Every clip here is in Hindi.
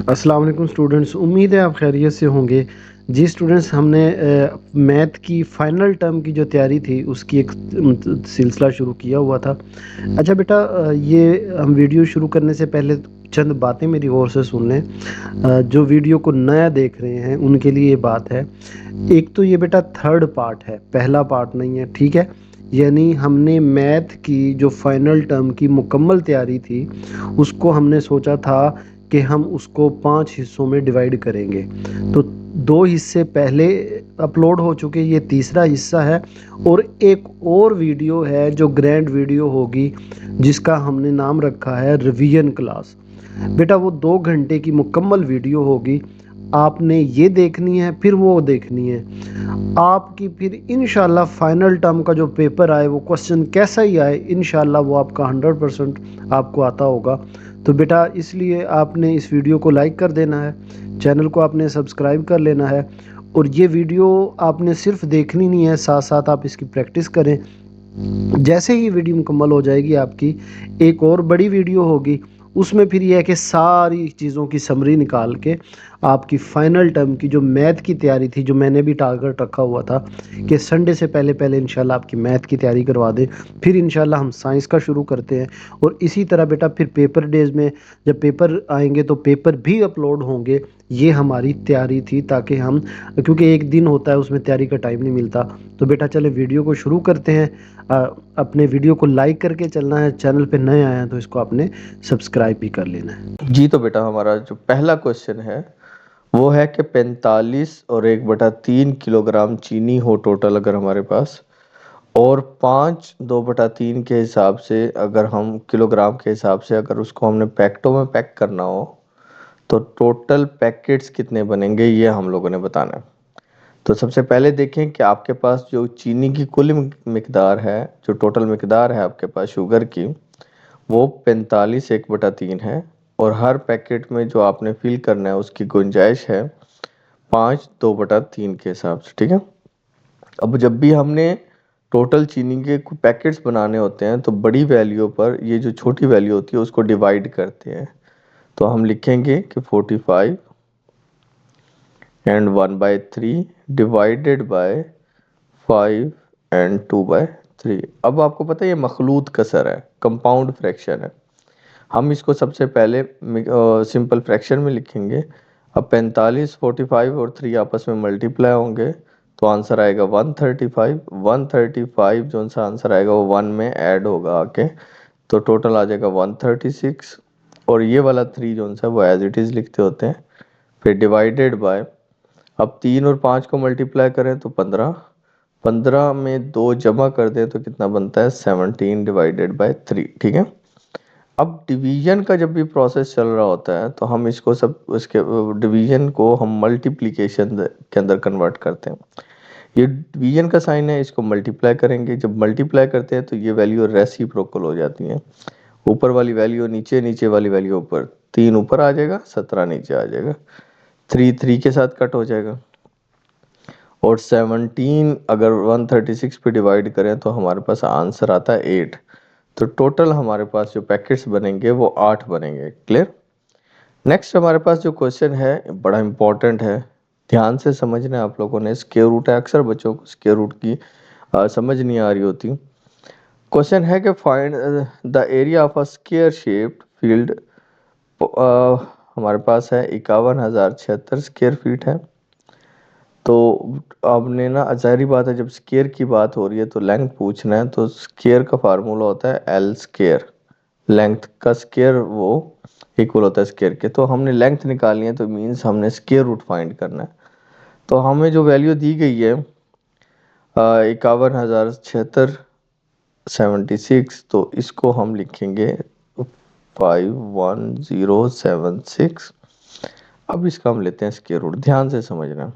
अस्सलाम वालेकुम स्टूडेंट्स, उम्मीद है आप खैरियत से होंगे। जी स्टूडेंट्स, हमने मैथ की फ़ाइनल टर्म की जो तैयारी थी उसकी एक सिलसिला शुरू किया हुआ था। अच्छा बेटा, ये हम वीडियो शुरू करने से पहले चंद बातें मेरी ओर से सुन लें। जो वीडियो को नया देख रहे हैं उनके लिए ये बात है। एक तो ये बेटा थर्ड पार्ट है, पहला पार्ट नहीं है, ठीक है। यानी हमने मैथ की जो फाइनल टर्म की मुकम्मल तैयारी थी उसको हमने सोचा था कि हम उसको 5 हिस्सों में डिवाइड करेंगे। तो 2 हिस्से पहले अपलोड हो चुके, ये तीसरा हिस्सा है। और एक और वीडियो है जो ग्रैंड वीडियो होगी, जिसका हमने नाम रखा है रिवीजन क्लास। बेटा वो 2 घंटे की मुकम्मल वीडियो होगी। आपने ये देखनी है, फिर वो देखनी है। आपकी फिर इंशाल्लाह फाइनल टर्म का जो पेपर आए, वो क्वेश्चन कैसा ही आए, इंशाल्लाह वो आपका 100% आपको आता होगा। तो बेटा इसलिए आपने इस वीडियो को लाइक कर देना है, चैनल को आपने सब्सक्राइब कर लेना है। और ये वीडियो आपने सिर्फ देखनी नहीं है, साथ साथ आप इसकी प्रैक्टिस करें। जैसे ही वीडियो मुकम्मल हो जाएगी आपकी, एक और बड़ी वीडियो होगी। उसमें फिर यह है कि सारी चीज़ों की समरी निकाल के आपकी फाइनल टर्म की जो मैथ की तैयारी थी, जो मैंने भी टारगेट रखा हुआ था कि संडे से पहले पहले इंशाल्लाह आपकी मैथ की तैयारी करवा दें। फिर इंशाल्लाह हम साइंस का शुरू करते हैं। और इसी तरह बेटा फिर पेपर डेज में जब पेपर आएंगे तो पेपर भी अपलोड होंगे। ये हमारी तैयारी थी, ताकि हम, क्योंकि एक दिन होता है उसमें तैयारी का टाइम नहीं मिलता। तो बेटा चले वीडियो को शुरू करते हैं। अपने वीडियो को लाइक करके चलना है, चैनल पे नए आए हैं तो इसको आपने सब्सक्राइब भी कर लेना है। जी तो बेटा हमारा जो पहला क्वेश्चन है वो है कि 45 और 1/3 किलोग्राम चीनी हो टोटल अगर हमारे पास, और 5 2/3 के हिसाब से अगर हम किलोग्राम के हिसाब से अगर उसको हमने पैकेटों में पैक करना हो तो टोटल पैकेट्स कितने बनेंगे, ये हम लोगों ने बताना है। तो सबसे पहले देखें कि आपके पास जो चीनी की कुल मिकदार है, जो टोटल मिकदार है आपके पास शुगर की, वो 45 1/3 है। और हर पैकेट में जो आपने फिल करना है उसकी गुंजाइश है 5 2/3 के हिसाब से, ठीक है। अब जब भी हमने टोटल चीनी के पैकेट्स बनाने होते हैं तो बड़ी वैल्यू पर ये जो छोटी वैल्यू होती है उसको डिवाइड करते हैं। तो हम लिखेंगे कि 45 एंड 1/3 डिवाइडेड बाय 5 एंड 2/3। अब आपको पता है ये मखलूत कसर है, कंपाउंड फ्रैक्शन है। हम इसको सबसे पहले सिंपल फ्रैक्शन में लिखेंगे। अब 45 45 और 3 आपस में मल्टीप्लाई होंगे तो आंसर आएगा 135। 135 जो सा आंसर आएगा वो 1 में ऐड होगा आके, तो टोटल आ जाएगा 136। और ये वाला 3 जो सा वो एज इट इज़ लिखते होते हैं। फिर डिवाइडेड बाय, अब 3 और 5 को मल्टीप्लाई करें तो 15, 15 में 2 जमा कर दें तो कितना बनता है 17 डिवाइडेड बाय 3, ठीक है। अब डिवीजन का जब भी प्रोसेस चल रहा होता है तो हम इसको सब उसके डिवीजन को हम मल्टीप्लिकेशन के अंदर कन्वर्ट करते हैं। ये डिवीजन का साइन है, इसको मल्टीप्लाई करेंगे। जब मल्टीप्लाई करते हैं तो ये वैल्यू रेसिप्रोकल हो जाती है। ऊपर वाली वैल्यू नीचे, नीचे वाली वैल्यू ऊपर। 3 ऊपर आ जाएगा, 17 नीचे आ जाएगा। 3 3 के साथ कट हो जाएगा। और 17 अगर 136 पे डिवाइड करें तो हमारे पास आंसर आता है 8। तो टोटल हमारे पास जो पैकेट्स बनेंगे वो 8 बनेंगे। क्लियर। नेक्स्ट हमारे पास जो क्वेश्चन है बड़ा इंपॉर्टेंट है, ध्यान से समझना है आप लोगों ने। स्क्वायर रूट है, अक्सर बच्चों को स्क्वायर रूट की समझ नहीं आ रही होती। क्वेश्चन है कि find the area of a square shaped field. हमारे पास है 51,076 स्क्वायर फीट है। तो आपने ना, ज़ाहिर बात है जब स्क्वायर की बात हो रही है तो लेंथ पूछना है, तो स्क्वायर का फार्मूला होता है एल स्क्वायर। लेंथ का स्क्वायर वो इक्वल होता है स्क्वायर के। तो हमने लेंथ निकालनी है तो मीन्स हमने स्क्वायर रूट फाइंड करना है। तो हमें जो वैल्यू दी गई है 51,076, तो इसको हम लिखेंगे 51076। अब इसका हम लेते हैं स्क्वायर रूट। ध्यान से समझना,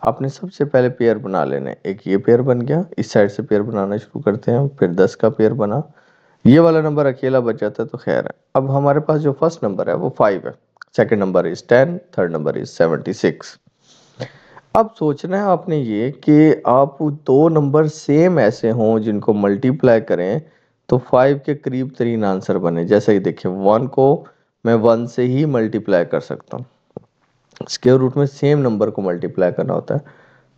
आपने सबसे पहले पेयर बना लेना है। एक ये पेयर बन गया, इस साइड से पेयर बनाना शुरू करते हैं। फिर 10 का पेयर बना, ये वाला नंबर अकेला बच जाता है तो खैर है। अब हमारे पास जो फर्स्ट नंबर है वो 5 है, second number is 10, third number is 76। अब सोचना है आपने ये कि आप दो नंबर सेम ऐसे हों जिनको मल्टीप्लाई करें तो 5 के करीब तरीन आंसर बने। जैसे ही देखिए 1 को मैं 1 से ही मल्टीप्लाई कर सकता हूँ। स्क्वायर रूट में सेम नंबर को मल्टीप्लाई करना होता है।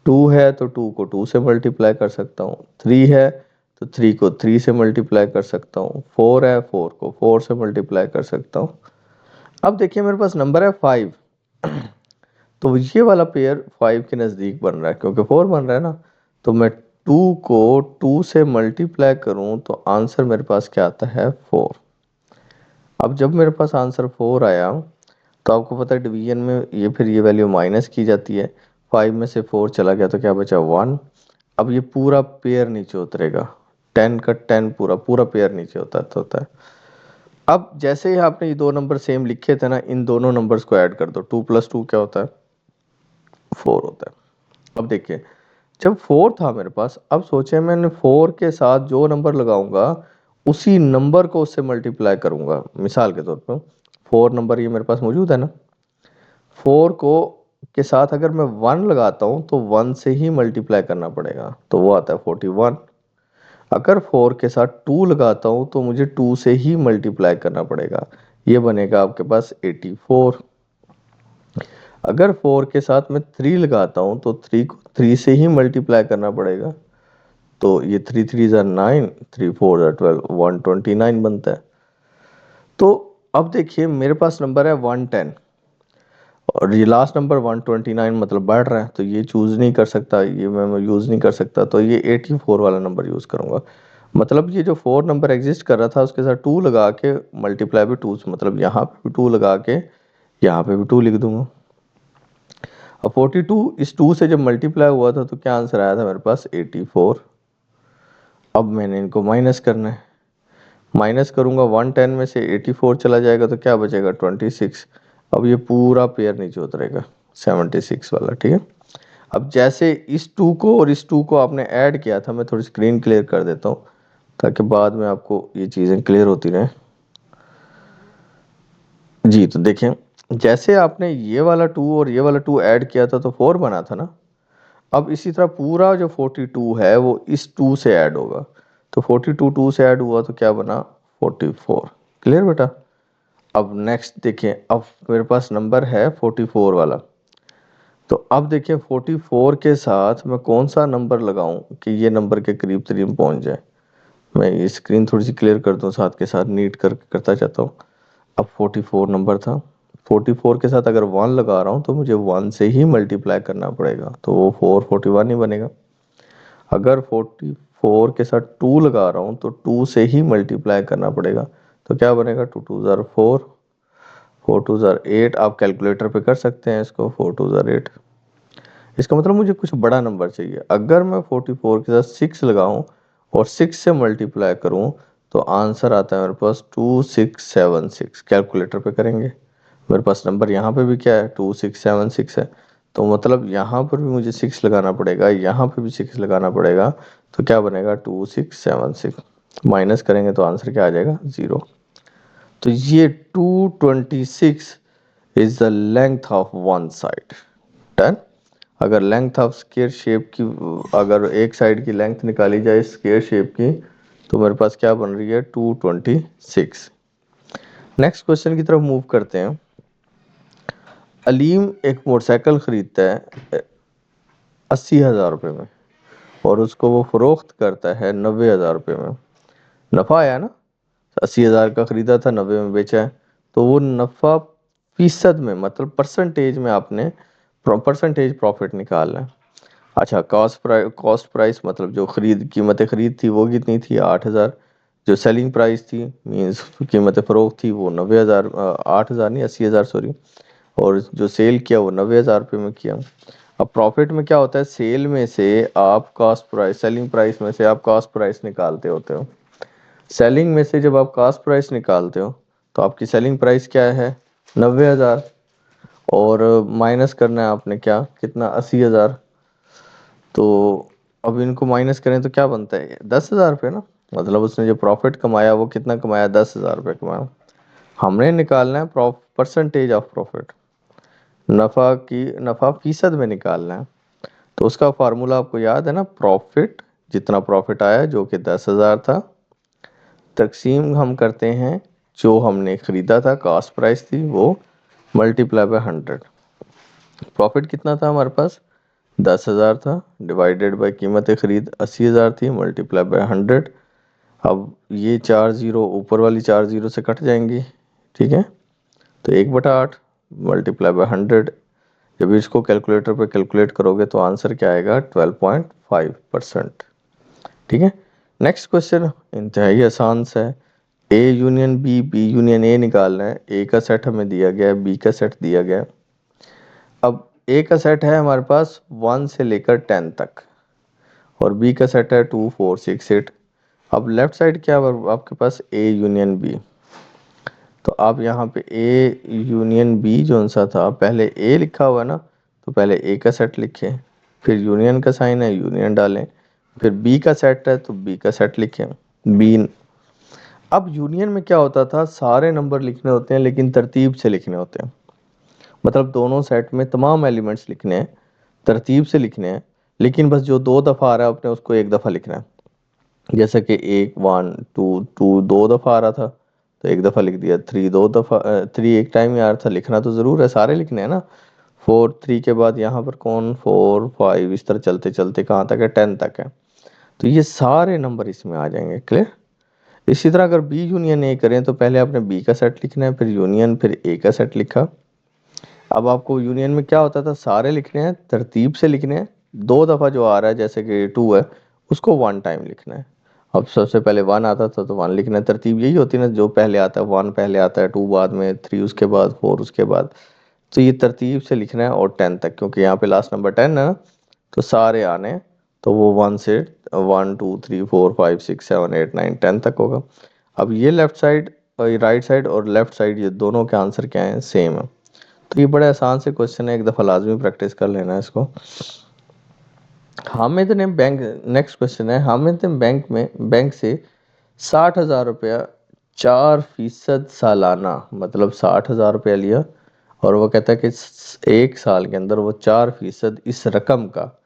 2 है तो 2 को 2 से मल्टीप्लाई कर सकता हूँ, 3 है तो 3 को 3 से मल्टीप्लाई कर सकता हूँ, 4 है 4 को 4 से मल्टीप्लाई कर सकता हूँ। अब देखिए मेरे पास नंबर है 5, तो ये वाला पेयर 5 के नज़दीक बन रहा है क्योंकि 4 बन रहा है ना, तो मैं 2 को 2 से मल्टीप्लाई करूँ तो आंसर मेरे पास क्या आता है 4। अब जब मेरे पास आंसर 4 आया तो आपको पता है डिवीजन में ये वैल्यू माइनस की जाती है, 5 में से 4 चला गया तो क्या बचा 1। अब ये पूरा पेयर नीचे उतरेगा, 10 का 10 पूरा पूरा पेयर नीचे होता है। अब जैसे ही आपने ये दो नंबर सेम लिखे थे ना, इन दोनों नंबर्स को ऐड कर दो, 2 + 2 क्या होता है 4 होता है। अब देखिए जब 4 था मेरे पास, अब सोचे मैंने 4 के साथ जो नंबर लगाऊंगा उसी नंबर को उससे मल्टीप्लाई करूंगा। मिसाल के तौर पर 4 नंबर ये मेरे पास मौजूद है ना, 4 को के साथ अगर मैं 1 लगाता हूँ तो 1 से ही मल्टीप्लाई करना पड़ेगा, तो वो आता है 41। अगर 4 के साथ 2 लगाता हूँ तो मुझे 2 से ही मल्टीप्लाई करना पड़ेगा, ये बनेगा आपके पास 84। अगर 4 के साथ मैं 3 लगाता हूँ तो 3 को 3 से ही मल्टीप्लाई करना पड़ेगा, तो ये 3 3 ज़ा 9, 3 4 ज़ा 12, 129 बनता है। तो अब देखिए मेरे पास नंबर है 110 और ये लास्ट नंबर 129 मतलब बढ़ रहा है, तो ये चूज़ नहीं कर सकता, ये मैं यूज़ नहीं कर सकता, तो ये 84 वाला नंबर यूज़ करूँगा। मतलब ये जो 4 नंबर एग्जिस्ट कर रहा था उसके साथ 2 लगा के मल्टीप्लाई भी 2 मतलब यहाँ पे भी 2 लगा के यहाँ पे भी 2 लिख दूंगा। अब 42 इस 2 से जब मल्टीप्लाई हुआ था तो क्या आंसर आया था मेरे पास 84। अब मैंने इनको माइनस करना है, माइनस करूंगा 110 में से 84 चला जाएगा तो क्या बचेगा 26। अब ये पूरा पेयर नीचे उतरेगा 76 वाला, ठीक है। अब जैसे इस 2 को और इस 2 को आपने ऐड किया था, मैं थोड़ी स्क्रीन क्लियर कर देता हूँ ताकि बाद में आपको ये चीज़ें क्लियर होती रहें। जी तो देखें, जैसे आपने ये वाला 2 और ये वाला 2 ऐड किया था तो 4 बना था ना, अब इसी तरह पूरा जो 42 है वो इस 2 से ऐड होगा, तो 42 2 से ऐड हुआ तो क्या बना 44। क्लियर बेटा। अब नेक्स्ट देखें, अब मेरे पास नंबर है 44 वाला, तो अब देखिए 44 के साथ मैं कौन सा नंबर लगाऊं कि ये नंबर के करीब करीब पहुंच जाए। मैं ये स्क्रीन थोड़ी सी क्लियर कर दूं, साथ के साथ नीट करता चाहता हूँ। अब 44 नंबर था, 44 के साथ अगर 1 लगा रहा हूँ तो मुझे 1 से ही मल्टीप्लाई करना पड़ेगा, तो वो 441 ही बनेगा। अगर 44 के साथ 2 लगा रहा हूँ तो 2 से ही मल्टीप्लाई करना पड़ेगा, तो क्या बनेगा 2 2 ज़ार 4, 4 2 ज़ार 8। आप कैलकुलेटर पे कर सकते हैं इसको, 4 2 ज़ार 8। इसका मतलब मुझे कुछ बड़ा नंबर चाहिए। अगर मैं 44 के साथ 6 लगाऊं और 6 से मल्टीप्लाई करूं तो आंसर आता है मेरे पास 2676। कैलकुलेटर पे करेंगे, मेरे पास नंबर यहाँ पे भी क्या है 2676 है, तो मतलब यहाँ पर भी मुझे 6 लगाना पड़ेगा, यहाँ पे भी 6 लगाना पड़ेगा, तो क्या बनेगा 2676। माइनस करेंगे तो आंसर क्या आ जाएगा 0। तो ये 226 is the length of one side. Done. अगर लेंथ ऑफ स्क्वायर शेप की, अगर एक साइड की लेंथ निकाली जाए स्क्वायर शेप की, तो मेरे पास क्या बन रही है 226। नेक्स्ट क्वेश्चन की तरफ मूव करते हैं। अलीम एक मोटरसाइकिल खरीदता है 80,000 रुपये में और उसको वो फरोख्त करता है 90,000 रुपये में। नफ़ा आया ना, 80,000 का खरीदा था 90 में बेचा है, तो वो नफ़ा फीसद में मतलब परसेंटेज में आपने परसेंटेज प्रॉफिट निकालना है। अच्छा, कॉस्ट प्राइस मतलब जो कीमत खरीद थी वो कितनी थी 8,000। जो सेलिंग प्राइस थी मींस कीमत फरोख्त थी वो 90,000, 8,000 नहीं 80,000 सॉरी, और जो सेल किया वो 90,000 रुपये में किया। अब प्रॉफिट में क्या होता है, सेल में से आप कॉस्ट प्राइस, सेलिंग प्राइस में से आप कॉस्ट प्राइस निकालते होते हो। सेलिंग में से जब आप कॉस्ट प्राइस निकालते हो तो आपकी सेलिंग प्राइस क्या है 90,000, और माइनस करना है आपने क्या कितना 80,000। तो अब इनको माइनस करें तो क्या बनता है 10,000 रुपये ना, मतलब उसने जो प्रॉफिट कमाया वो कितना कमाया 10,000 रुपये कमाया। हमने निकालना है परसेंटेज ऑफ प्रॉफिट, नफ़ा फीसद में निकालना है। तो उसका फार्मूला आपको याद है ना, प्रॉफिट जितना प्रॉफिट आया जो कि 10,000 था, तकसीम हम करते हैं जो हमने ख़रीदा था, कास्ट प्राइस थी वो, मल्टीप्लाई बाय 100। प्रॉफिट कितना था हमारे पास, 10,000 था, डिवाइडेड बाय कीमत ख़रीद 80,000 थी, मल्टीप्लाई बाय 100। अब ये 4 ज़ीरो ऊपर वाली 4 ज़ीरो से कट जाएंगी, ठीक है, तो 1/8 मल्टीप्लाई बाय 100। जब इसको कैलकुलेटर पे कैलकुलेट करोगे तो आंसर क्या आएगा, 12.5%। ठीक है। नेक्स्ट क्वेश्चन इंतहाई आसान सा है। A union B, B union A निकालना है। ए का सेट हमें दिया गया है, बी का सेट दिया गया है। अब ए का सेट है हमारे पास 1 से लेकर 10 तक, और बी का सेट है 2 4 6 8। अब लेफ्ट साइड क्या है आपके पास, ए यूनियन बी। तो आप यहाँ पे ए यूनियन बी जो सा था, पहले ए लिखा हुआ है ना, तो पहले ए का सेट लिखें, फिर यूनियन का साइन है यूनियन डालें, फिर बी का सेट है तो बी का सेट लिखें, बी। अब यूनियन में क्या होता था, सारे नंबर लिखने होते हैं लेकिन तरतीब से लिखने होते हैं। मतलब दोनों सेट में तमाम एलिमेंट्स लिखने हैं, तरतीब से लिखने हैं, लेकिन बस जो 2 दफ़ा आ रहा है अपने उसको 1 दफ़ा लिखना है। जैसे कि 1 1 2 2 2 दफ़ा आ रहा था तो 1 दफ़ा लिख दिया, 3 2 दफ़ा 3 एक टाइम ही आ रहा था, लिखना तो ज़रूर है, सारे लिखने हैं ना। 4 3 के बाद यहाँ पर कौन, 4 5, इस तरह चलते चलते कहाँ तक है, 10 तक है। तो ये सारे नंबर इसमें आ जाएंगे, क्लियर। इसी तरह अगर बी यूनियन ए करें तो पहले आपने बी का सेट लिखना है, फिर यूनियन, फिर ए का सेट लिखा। अब आपको यूनियन में क्या होता था, सारे लिखने हैं, तरतीब से लिखने हैं। 2 दफ़ा जो आ रहा है जैसे कि 2 है उसको 1 टाइम लिखना है। अब सबसे पहले 1 आता था तो 1 लिखना है, तरतीब यही होती है ना, जो पहले आता है 1 पहले आता है, 2 बाद में, 3 उसके बाद, 4 उसके बाद। तो ये तरतीब से लिखना है, और 10 तक, क्योंकि यहाँ पे लास्ट नंबर 10 है ना, तो सारे आने हैं, तो वो 1 से 1 2 3 4 5 6 7 8 9 10 तक होगा। अब ये लेफ्ट साइड, राइट साइड और लेफ्ट साइड, ये दोनों के आंसर क्या हैं, सेम है। तो ये बड़े आसान से क्वेश्चन है, एक दफ़ा लाजमी प्रैक्टिस कर लेना है इसको। हामिद ने बैंक, नेक्स्ट क्वेश्चन है, हामिद ने बैंक से 60,000 रुपया 4% सालाना, मतलब 60,000 रुपया लिया, और वो कहता है कि 1 साल के अंदर वो 4% इस रकम का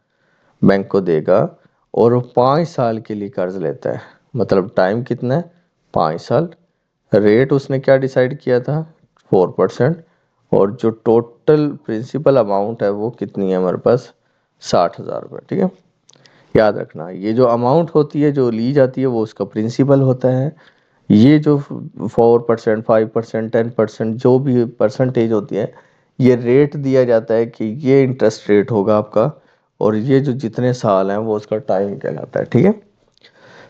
बैंक को देगा, और वो 5 साल के लिए कर्ज लेता है। मतलब टाइम कितना है, 5 साल। रेट उसने क्या डिसाइड किया था, 4%। और जो टोटल प्रिंसिपल अमाउंट है वो कितनी है हमारे पास, 60,000 रुपये। ठीक है, याद रखना ये जो अमाउंट होती है जो ली जाती है वो उसका प्रिंसिपल होता है। ये जो 4% 5% 10% जो भी परसेंटेज होती है, ये रेट दिया जाता है कि ये इंटरेस्ट रेट होगा आपका, और ये जो जितने साल हैं वो उसका टाइम कहलाता है। ठीक है,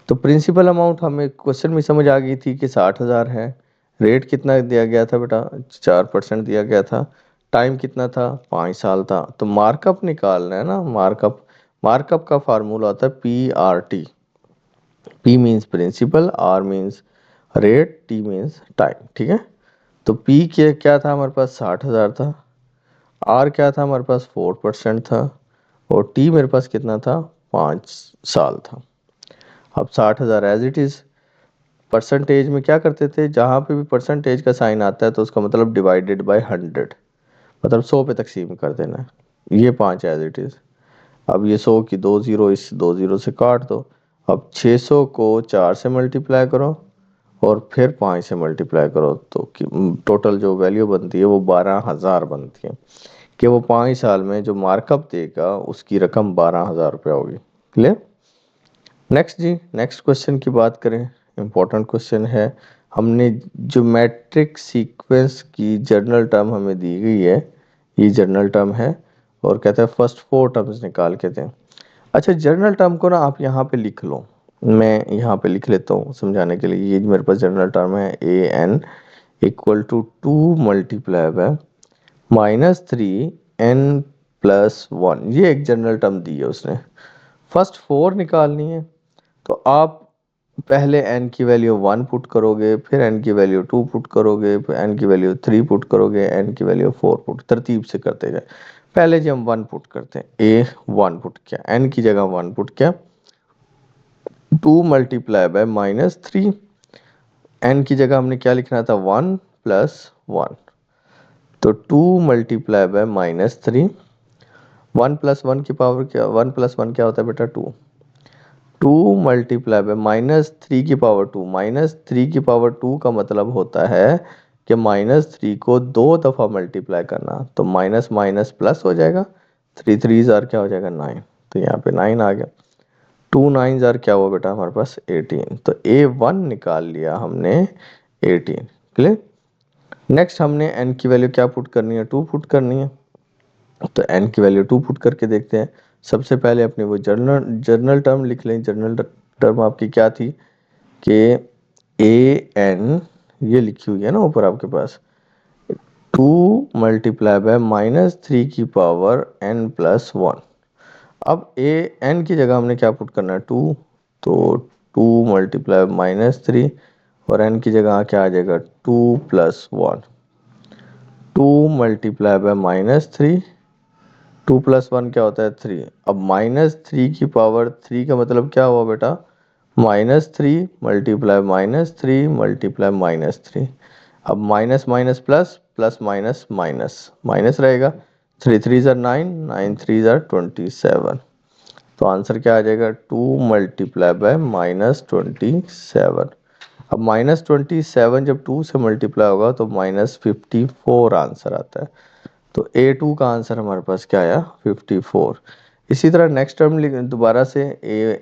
तो प्रिंसिपल अमाउंट हमें क्वेश्चन में समझ आ गई थी कि 60,000 है। रेट कितना दिया गया था बेटा, 4% दिया गया था। टाइम कितना था, 5 साल था। तो मार्कअप निकालना है ना, मार्कअप। मार्कअप का फार्मूला होता है PRT। P means principal, R means rate, T means time. ठीक है, तो P के क्या था हमारे पास, 60,000 था। R क्या था हमारे पास, 4% था। और T मेरे पास कितना था, 5 साल था। अब 60,000 एज इट इज़। परसेंटेज में क्या करते थे, जहाँ पे भी परसेंटेज का साइन आता है तो उसका मतलब डिवाइडेड बाय 100, मतलब 100 पे तकसीम कर देना है। ये 5 एज इट इज़। अब ये 100 की 2 ज़ीरो इस 2 ज़ीरो से काट दो। अब 600 को 4 से मल्टीप्लाई करो, और फिर 5 से मल्टीप्लाई करो, तो टोटल जो वैल्यू बनती है वो 12,000 बनती है। कि वो 5 साल में जो मार्कअप देगा उसकी रकम 12,000 रुपया होगी। क्लियर। नेक्स्ट जी, नेक्स्ट क्वेश्चन की बात करें, इम्पोर्टेंट क्वेश्चन है। हमने जो मैट्रिक सीक्वेंस की जर्नल टर्म हमें दी गई है, ये जर्नल टर्म है, और कहता है फर्स्ट 4 टर्म्स निकाल के दें। अच्छा, जर्नल टर्म को ना आप यहाँ पे लिख लो, मैं यहाँ पे लिख लेता हूँ समझाने के लिए। ये मेरे पास जर्नल टर्म है, AN equal to 2 multiply by -3n+1। ये एक जनरल टर्म दी है उसने। फर्स्ट 4 निकालनी है, तो आप पहले n की वैल्यू 1 पुट करोगे, फिर n की वैल्यू 2 पुट करोगे, फिर n की वैल्यू 3 पुट करोगे, n की वैल्यू 4 पुट, तरतीब से करते जाए। पहले जी हम 1 पुट करते हैं, a 1 पुट किया, n की जगह 1 पुट किया, 2 मल्टीप्लाई बाय -3, n की जगह हमने क्या लिखना था, 1 + 1, तो 2 मल्टीप्लाई बाय -3, 1 + 1 की पावर क्या, 1 + 1 क्या होता है बेटा, 2। 2 मल्टीप्लाई बाय -3 की पावर 2। -3 की पावर 2 का मतलब होता है कि -3 को 2 दफ़ा मल्टीप्लाई करना, तो माइनस माइनस प्लस हो जाएगा, 3 3 ज़ार क्या हो जाएगा 9, तो यहाँ पे 9 आ गया। 2 9 ज़ार क्या हुआ बेटा हमारे पास 18, तो A1 निकाल लिया हमने 18। क्लियर। नेक्स्ट हमने n की वैल्यू क्या पुट करनी है, 2 पुट करनी है, तो n की वैल्यू 2 पुट करके देखते हैं। सबसे पहले अपनी वो जर्नल टर्म लिख लें। जर्नल टर्म आपकी क्या थी कि an, ये लिखी हुई है ना ऊपर आपके पास, 2 मल्टीप्लाई बाय -3 की पावर n प्लस 1। अब n की जगह हमने क्या पुट करना है 2, तो 2 मल्टीप्लाई -3 और n की जगह क्या आ जाएगा 2 प्लस 1। 2 मल्टीप्लाई बाय -3, 2 प्लस 1 क्या होता है 3। अब -3 की पावर 3 का मतलब क्या हुआ बेटा, -3 मल्टीप्लाई -3 मल्टीप्लाई -3। अब minus minus plus, plus minus minus, minus रहेगा, 3 3 ज़ार 9, 9 3 ज़ार 27। तो आंसर क्या आ जाएगा 2 मल्टीप्लाई बाय -27। अब -27 जब 2 से मल्टीप्लाई होगा तो -54 आंसर आता है। तो A2 का आंसर हमारे पास क्या आया 54। इसी तरह नेक्स्ट टर्म दोबारा से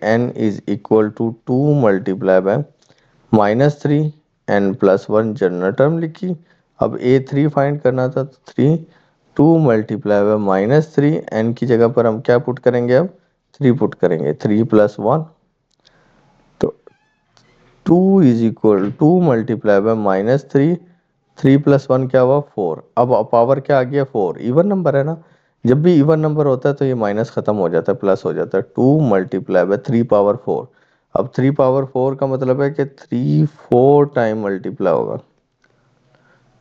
n is equal to 2 multiply by -3 n plus 1 general term लिखी। अब A3 फाइंड करना था, तो 3 2 मल्टीप्लाई बाय -3 n की जगह पर हम क्या पुट करेंगे, अब 3 पुट करेंगे, 3 प्लस 1, तो 2 is equal 2 multiply by -3, 3 plus 1 क्या हुआ 4। अब पावर क्या आ गया 4, इवन नंबर है ना, जब भी इवन नंबर होता है तो ये माइनस खत्म हो जाता है, प्लस हो जाता है। 2 मल्टीप्लाई बाय 3 पावर 4। अब 3 पावर 4 का मतलब है कि 3 4 टाइम मल्टीप्लाई होगा,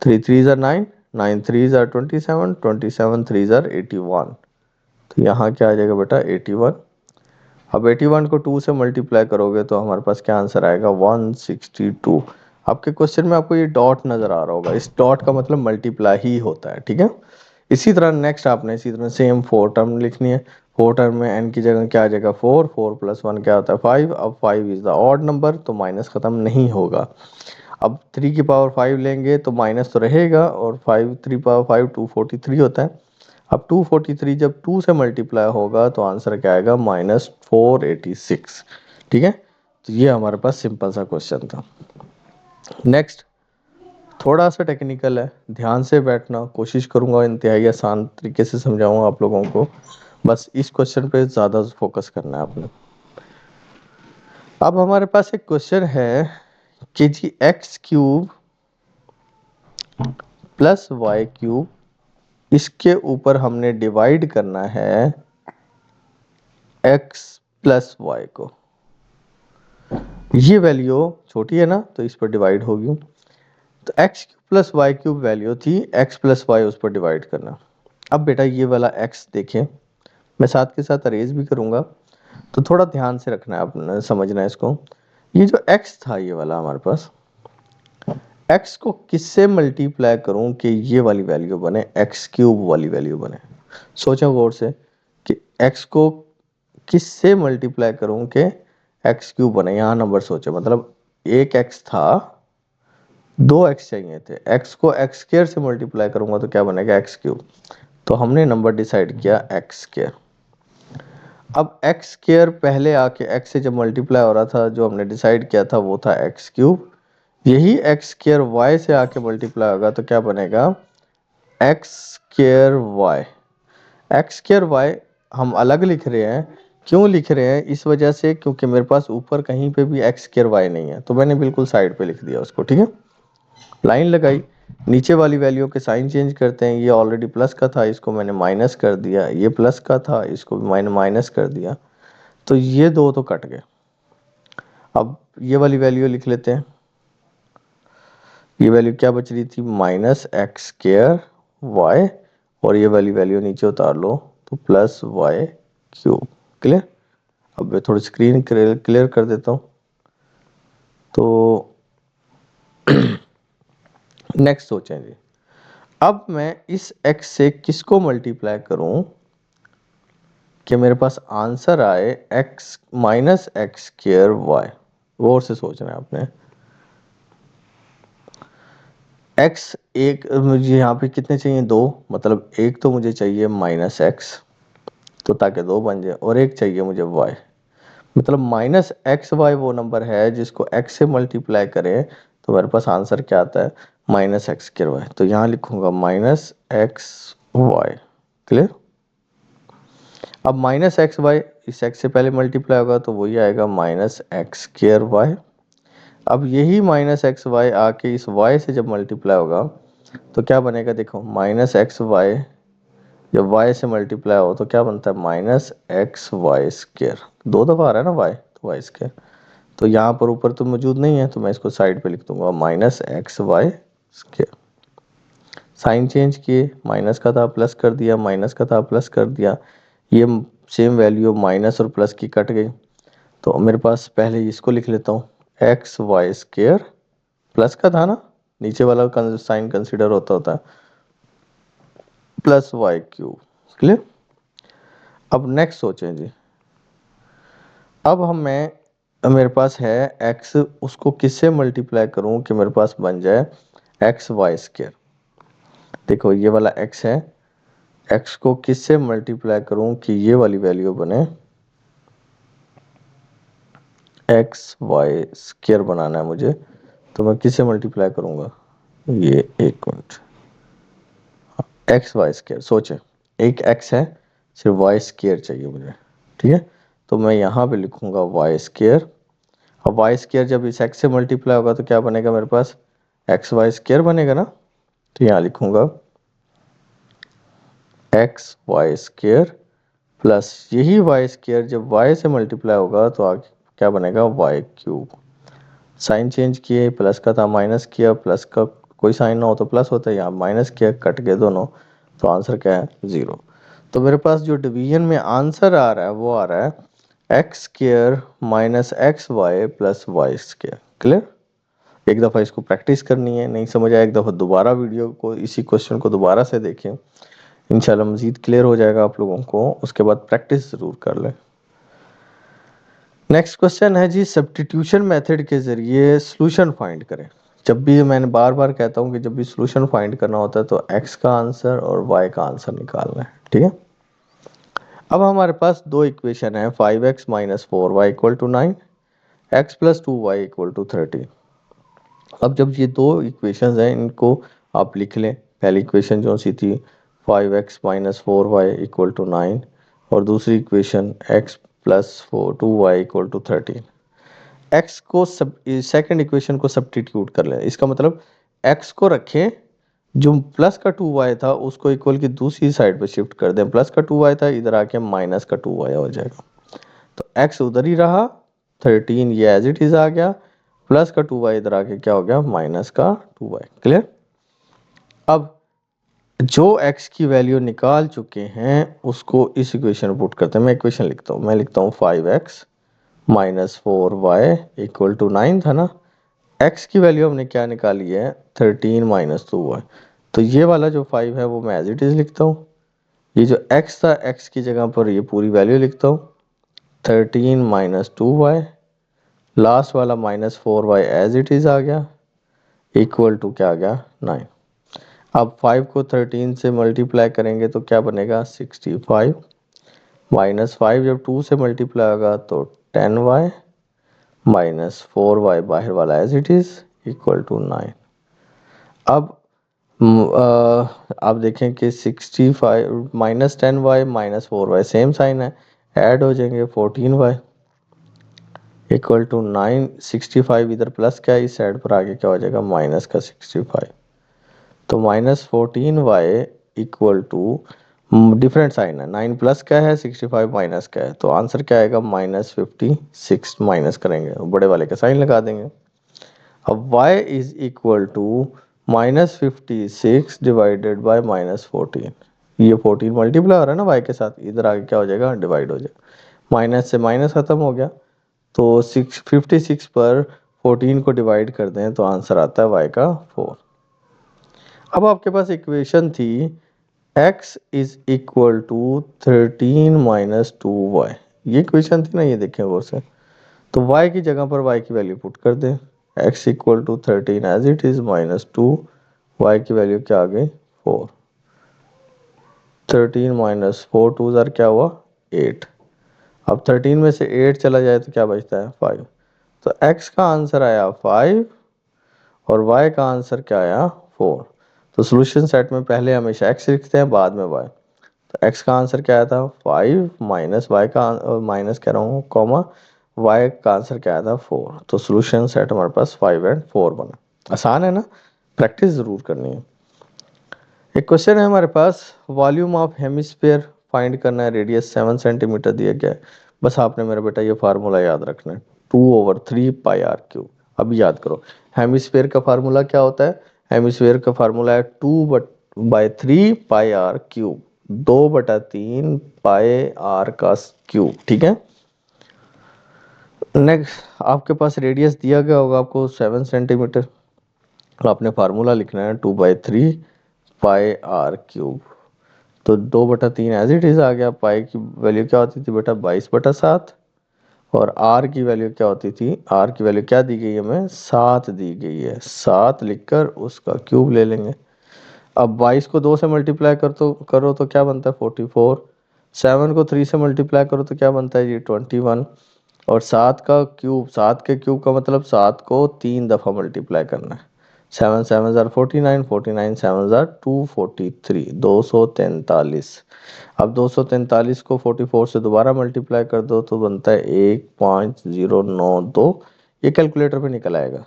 3 3 ज़ार 9, 9 3 ज़ार 27, 27 3 ज़ार 81, तो यहाँ क्या आ जाएगा बेटा 81। अब 81 को 2 से मल्टीप्लाई करोगे तो हमारे पास क्या आंसर आएगा 162। आपके क्वेश्चन में आपको ये डॉट नज़र आ रहा होगा, इस डॉट का मतलब मल्टीप्लाई ही होता है, ठीक है। इसी तरह नेक्स्ट आपने इसी तरह सेम 4 टर्म लिखनी है। 4 टर्म में n की जगह क्या आ जाएगा 4, 4 प्लस 1 क्या होता है 5। अब 5 इज द ऑड नंबर, तो माइनस खत्म नहीं होगा। अब 3 की पावर 5 लेंगे तो माइनस तो रहेगा, और 5 3 पावर 5 243 होता है। अब 243 जब 2 से मल्टीप्लाई होगा तो आंसर क्या आएगा -486, ठीक है। तो ये हमारे पास सिंपल सा क्वेश्चन था। नेक्स्ट थोड़ा सा टेक्निकल है, ध्यान से बैठना, कोशिश करूंगा इंतहाई आसान तरीके से समझाऊंगा आप लोगों को, बस इस क्वेश्चन पे ज़्यादा फोकस करना है आपने। अब हमारे पास एक क्वेश्चन है कि जी x³ प्लस y³ इसके ऊपर हमने डिवाइड करना है x प्लस वाई को। ये वैल्यू छोटी है ना, तो इस पर डिवाइड होगी, तो x³ प्लस y³ वैल्यू थी, x प्लस वाई उस पर डिवाइड करना। अब बेटा ये वाला x देखें, मैं साथ के साथ अरेज भी करूंगा, तो थोड़ा ध्यान से रखना है, आपने समझना है इसको। ये जो x था ये वाला हमारे पास, x को किससे मल्टीप्लाई करूं कि ये वाली वैल्यू बने, x³ वाली वैल्यू बने। सोचो गौर से कि x को किससे मल्टीप्लाई करूं कि x³ बने। यहाँ नंबर सोचे, मतलब एक x था, 2x चाहिए थे, x को x² से मल्टीप्लाई करूंगा तो क्या बनेगा x³। तो हमने नंबर डिसाइड किया x²। अब x² पहले आके x से जब मल्टीप्लाई हो रहा था, जो हमने डिसाइड किया था वो था x³। यही x² y से आके मल्टीप्लाई होगा तो क्या बनेगा x² y। x² y हम अलग लिख रहे हैं, क्यों लिख रहे हैं, इस वजह से क्योंकि मेरे पास ऊपर कहीं पे भी x² y नहीं है, तो मैंने बिल्कुल साइड पे लिख दिया उसको, ठीक है। लाइन लगाई, नीचे वाली वैल्यू के साइन चेंज करते हैं, ये ऑलरेडी प्लस का था, इसको मैंने माइनस कर दिया, ये प्लस का था, इसको मैंने माइनस कर दिया, तो ये दो तो कट गए। अब ये वाली वैल्यू लिख लेते हैं, ये वैल्यू क्या बच रही थी -x² y, और ये वाली वैल्यू नीचे उतार लो तो प्लस y³। क्लियर। अब मैं थोड़ी स्क्रीन क्लियर कर देता हूँ। तो नेक्स्ट सोचें जी, अब मैं इस x से किसको मल्टीप्लाई करूं कि मेरे पास आंसर आए x माइनस एक्स स्क्र वाई। गौर से सोचना है आपने। x एक मुझे यहाँ पे कितने चाहिए, 2, मतलब एक तो मुझे चाहिए माइनस एक्स, तो ताकि 2 बन जाए, और एक चाहिए मुझे y, मतलब माइनस एक्स वाई वो नंबर है जिसको x से मल्टीप्लाई करें तो मेरे पास आंसर क्या आता है, माइनस एक्स स्क्र वाई। तो यहाँ लिखूंगा माइनस एक्स वाई। क्लियर। अब माइनस एक्स वाई इस x से पहले मल्टीप्लाई होगा तो वही आएगा माइनस एक्स स्क्र वाई। अब यही माइनस एक्स वाई आके इस y से जब मल्टीप्लाई होगा तो क्या बनेगा, देखो माइनस एक्स वाई जब y से मल्टीप्लाई हो तो क्या बनता है, माइनस एक्स वाई स्क्र। 2 दफ़ा आ रहा है ना y, तो वाई स्क्र। तो यहाँ पर ऊपर तो मौजूद नहीं है तो मैं इसको साइड पे लिख दूंगा minus x y square. Sign change किए, माइनस का था प्लस कर दिया, माइनस का था प्लस कर दिया, ये सेम वैल्यू माइनस और प्लस की कट गई। तो मेरे पास पहले इसको लिख लेता हूँ, एक्स वाई स्क्र प्लस का था ना, नीचे वाला साइन कंसिडर होता है, प्लस वाई क्यूब। क्लियर। अब नेक्स्ट सोचें जी। अब मेरे पास है x, उसको किससे मल्टीप्लाई करूं कि मेरे पास बन जाए एक्स वाई स्क्र। देखो ये वाला x है, x को किससे मल्टीप्लाई करूं कि ये वाली वैल्यू बने, एक्स वाई स्क्र बनाना है मुझे, तो मैं किससे मल्टीप्लाई करूंगा, ये एक मिनट, एक्स वाई स्क्र। सोचे एक x है, सिर्फ वाई स्क्र चाहिए मुझे, ठीक है। तो मैं यहाँ पे लिखूंगा वाई स्क्र। अब वाई स्क्र जब इस x से मल्टीप्लाई होगा तो क्या बनेगा मेरे पास, एक्स वाई स्क्र बनेगा ना। तो यहाँ लिखूंगा एक्स वाई स्क्र प्लस यही वाई स्क्र जब y से मल्टीप्लाई होगा तो आगे क्या बनेगा, वाई क्यूब। साइन चेंज किए, प्लस का था माइनस किया, प्लस का कोई साइन ना हो तो प्लस होता है, यहाँ माइनस किया, कट गए दोनों, तो आंसर क्या है, 0। तो मेरे पास जो डिवीजन में आंसर आ रहा है वो आ रहा है x square minus x y plus y square. Clear. एक दफ़ा इसको प्रैक्टिस करनी है, नहीं समझ आया एक दफ़ा दोबारा वीडियो को, इसी क्वेश्चन को दोबारा से देखें, इंशाल्लाह मज़ीद क्लियर हो जाएगा आप लोगों को। उसके बाद प्रैक्टिस ज़रूर कर लें। नेक्स्ट क्वेश्चन है जी, सब्स्टिट्यूशन मेथड के ज़रिए सॉल्यूशन फाइंड करें। जब भी मैंने बार बार कहता हूँ कि जब भी सॉल्यूशन फाइंड करना होता है तो x का आंसर और y का आंसर निकालना है, ठीक है। अब हमारे पास दो इक्वेशन है, 5x minus 4y equal to 9, x plus 2y equal to 30। अब जब ये दो इक्वेशंस हैं इनको आप लिख लें। पहली इक्वेशन जो सी थी 5x minus 4y equal to 9, और दूसरी equation x plus 2y equal to 13। x को सेकंड इक्वेशन को सब्स्टिट्यूट कर लें, इसका मतलब x को रखें, जो प्लस का 2y था उसको इक्वल की दूसरी साइड पे शिफ्ट कर दें, प्लस का 2y था इधर आके माइनस का 2y हो जाएगा। तो x उधर ही रहा, 13 ये एज इट इज आ गया, प्लस का 2y इधर आके क्या हो गया, माइनस का 2y। क्लियर। अब जो x की वैल्यू निकाल चुके हैं उसको इस इक्वेशन में पुट करते हैं। मैं इक्वेशन लिखता हूँ, मैं लिखता हूँ 5x minus 4y equal to 9 था ना, x की वैल्यू हमने क्या निकाली है, 13 माइनस 2y। तो ये वाला जो 5 है वो मैं एज इट इज लिखता हूँ, ये जो x था x की जगह पर ये पूरी वैल्यू लिखता हूँ, 13 माइनस 2y, लास्ट वाला minus 4y as it is आ गया, इक्वल टू क्या आ गया, 9। अब 5 को 13 से मल्टीप्लाई करेंगे तो क्या बनेगा, 65, माइनस 5 जब 2 से मल्टीप्लाई होगा तो 10y, माइनस 4y बाहर वाला as it is equal to 9। अब आप देखें कि 65 minus 10y minus 4y same sign है, ऐड हो जाएंगे 14y इक्वल टू 9। 65 इधर प्लस क्या है, इस साइड पर आगे क्या हो जाएगा, माइनस का 65। तो minus 14y equal to, different sign है, 9 प्लस क्या है, 65 माइनस क्या है, तो आंसर क्या आएगा, माइनस 56। माइनस करेंगे बड़े वाले का साइन लगा देंगे। अब y is equal to minus 56 divided by minus 14। ये 14 मल्टीप्लाई हो रहा है ना y के साथ, इधर आगे क्या हो जाएगा, डिवाइड हो जाएगा, माइनस से माइनस खत्म हो गया। तो 56 पर 14 को डिवाइड कर दें तो आंसर आता है y का 4। अब आपके पास इक्वेशन थी x is equal to 13 minus 2y। ये क्वेश्चन थी ना, ये देखें गौर से। तो y की जगह पर y की वैल्यू पुट कर दें। x equal to 13 as it is minus 2, y की वैल्यू क्या आ गई 4। 13 माइनस 4 टू ज़ार क्या हुआ 8। अब 13 में से 8 चला जाए तो क्या बचता है 5। तो x का आंसर आया 5 और y का आंसर क्या आया 4। तो सॉल्यूशन सेट में पहले हमेशा x लिखते हैं बाद में y। तो x का आंसर क्या आया था 5 माइनस y का माइनस कह रहा हूँ कॉमा y का आंसर क्या आया था 4। तो सॉल्यूशन सेट हमारे पास 5 एंड 4 बना। आसान है ना, प्रैक्टिस ज़रूर करनी है। एक क्वेश्चन है हमारे पास, वॉल्यूम ऑफ हेमिस्फीयर फाइंड करना है, रेडियस 7 सेंटीमीटर दिया गया है। बस आपने मेरा बेटा ये फार्मूला याद रखना है, 2/3 पाई आर क्यूब। अब याद करो हेमिस्फीयर का फार्मूला क्या होता है। हेमिस्फीयर का फार्मूला है 2/3 पाई आर क्यूब, 2/3 पाई आर का क्यूब। ठीक है। नेक्स्ट आपके पास रेडियस दिया गया होगा आपको 7 सेंटीमीटर। आपने फार्मूला लिखना है 2/3 पाई आर क्यूब। तो 2/3 एज इट इज आ गया। पाई की वैल्यू क्या होती थी बेटा 22/7 और आर की वैल्यू क्या होती थी, आर की वैल्यू क्या दी गई है हमें 7 दी गई है। 7 लिखकर उसका क्यूब ले लेंगे। अब 22 को 2 से मल्टीप्लाई करो तो क्या बनता है 44। 7 को 3 से मल्टीप्लाई करो तो क्या बनता है जी 21। और 7 का क्यूब, 7 के क्यूब का मतलब 7 को 3 दफ़ा मल्टीप्लाई करना है। 7 7 ज़ार 49, 49 7 ज़ार 243, 243। अब 243 को 44 से दोबारा मल्टीप्लाई कर दो तो बनता है 15092। ये कैलकुलेटर पे निकल आएगा।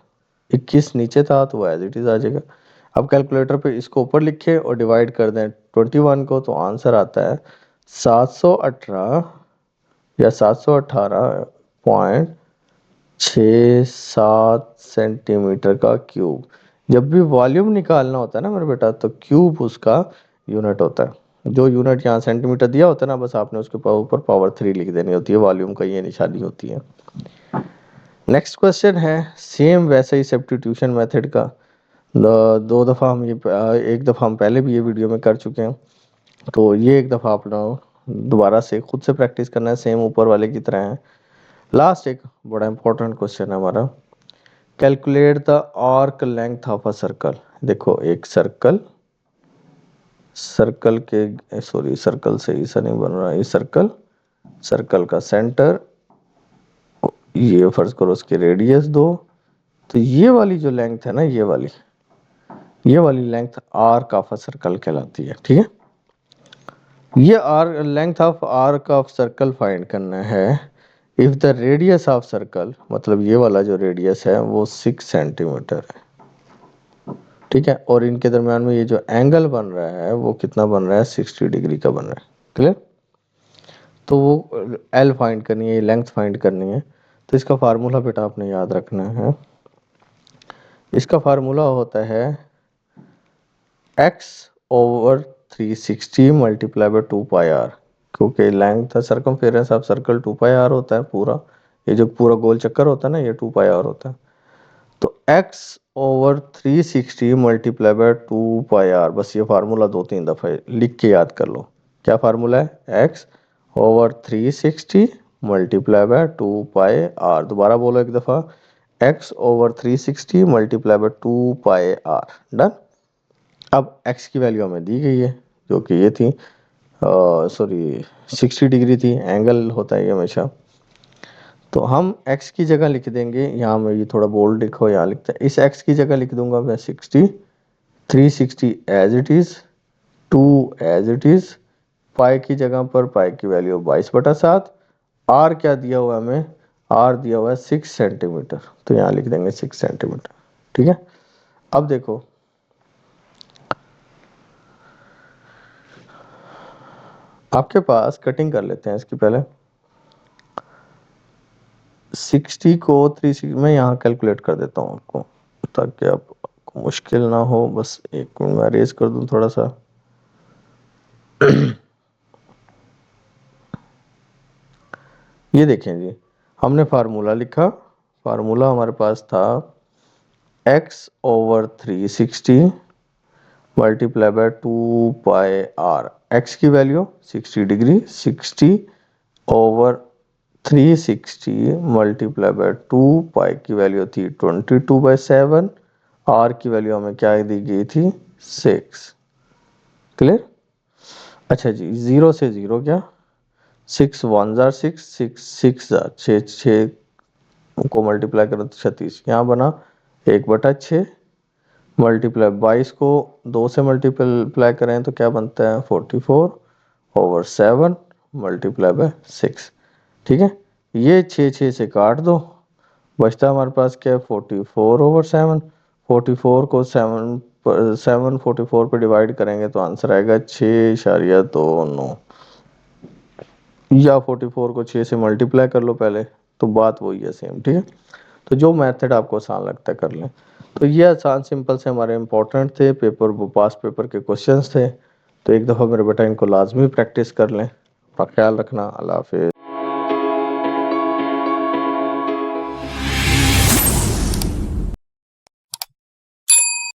21 नीचे था तो वो एज इट इज आ जाएगा। अब कैलकुलेटर पे इसको ऊपर लिखे और डिवाइड कर दें 21 को तो आंसर आता है 718 या 718.67 सेंटीमीटर का क्यूब। जब भी वॉल्यूम निकालना होता है ना मेरे बेटा तो क्यूब उसका यूनिट होता है। जो यूनिट यहाँ सेंटीमीटर दिया होता है ना, बस आपने उसके ऊपर पावर 3 लिख देनी होती है। वॉल्यूम का ये निशानी होती है। नेक्स्ट क्वेश्चन है सेम वैसे ही सब्स्टिट्यूशन मेथड का। दो दफ़ा हम ये एक दफ़ा हम पहले भी ये वीडियो में कर चुके हैं। तो ये एक दफ़ा आप लोग दोबारा से खुद से प्रैक्टिस करना है, सेम ऊपर वाले की तरह है। लास्ट एक बड़ा इंपॉर्टेंट क्वेश्चन है हमारा, calculate the arc length of a circle. देखो एक सर्कल, सर्कल के सॉरी सर्कल से ऐसा नहीं बन रहा, ये सर्कल, सर्कल का सेंटर, ये फर्ज करो उसकी रेडियस दो। तो ये वाली जो लेंथ है ना, ये वाली length arc of a circle कहलाती है। ठीक है। ये arc length of arc of circle find करना है if the radius of circle, मतलब ये वाला जो रेडियस है वो 6 सेंटीमीटर है। ठीक है। और इनके दरम्यान में ये जो एंगल बन रहा है वो कितना बन रहा है 60 डिग्री का बन रहा है। क्लियर। तो वो एल फाइंड करनी है, लेंथ फाइंड करनी है। तो इसका फार्मूला बेटा आपने याद रखना है। इसका फार्मूला होता है x/360 multiply by 2 pi r. क्योंकि length circumference of circle 2 pi r होता है पूरा। ये जो पूरा गोल चक्कर होता है ना, ये 2 पाई आर होता है। तो x/360 multiply by 2 pi are, बस ये फार्मूला 2-3 दफ़ा लिख के याद कर लो। क्या फार्मूला है x/360 multiply by 2 pi are. दोबारा बोलो एक दफ़ा, x/360 multiply by 2 pi r. Done. अब x की वैल्यू हमें दी गई है जो कि ये थी सॉरी 60 डिग्री थी, एंगल होता है ये हमेशा। तो हम x की जगह लिख देंगे, यहाँ में ये थोड़ा बोल्ड लिखो, यहाँ लिखते हैं, इस x की जगह लिख दूंगा मैं 60, 360 as it is, 2 as it is, pi की जगह पर पाई की वैल्यू 22/7। r क्या दिया हुआ है हमें, r दिया हुआ है 6 सेंटीमीटर, तो यहाँ लिख देंगे 6 सेंटीमीटर। ठीक है। अब देखो आपके पास कटिंग कर लेते हैं इसकी पहले। 60 को 360 मैं यहाँ कैलकुलेट कर देता हूँ आपको ताकि आपको मुश्किल ना हो। बस एक मिनट में अरेज कर दूँ थोड़ा सा। ये देखें जी, हमने फार्मूला लिखा। फार्मूला हमारे पास था x/360 multiply by 2 pi r. X की value 60 degree, 60 over 360 multiply by 2 pi की वैल्यू थी 22/7, आर की वैल्यू हमें क्या दी गई थी 6। क्लियर। अच्छा जी, 0 से 0 क्या 6 1 जार 6, 6 6 जार 6, 6 को मल्टीप्लाई करो तो 36, यहाँ बना 1/6 मल्टीप्लाई 22 को 2 से मल्टीप्लाई करें तो क्या बनता है 44/7 मल्टीप्लाई बाय 6। ठीक है, ये 6 6 से काट दो, बचता हमारे पास क्या है 44/7। 44 को 744 पे डिवाइड करेंगे तो आंसर आएगा 6.29, या 44 को 6 से मल्टीप्लाई कर लो पहले, तो बात वही है सेम। ठीक है, तो जो मेथड आपको आसान लगता है कर लें। तो ये आसान सिंपल से हमारे इंपॉर्टेंट थे, पेपर पास पेपर के क्वेश्चंस थे, तो एक दफ़ा मेरे बेटा इनको लाजमी प्रैक्टिस कर लें। अपना ख्याल रखना, अल्लाह हाफिज़।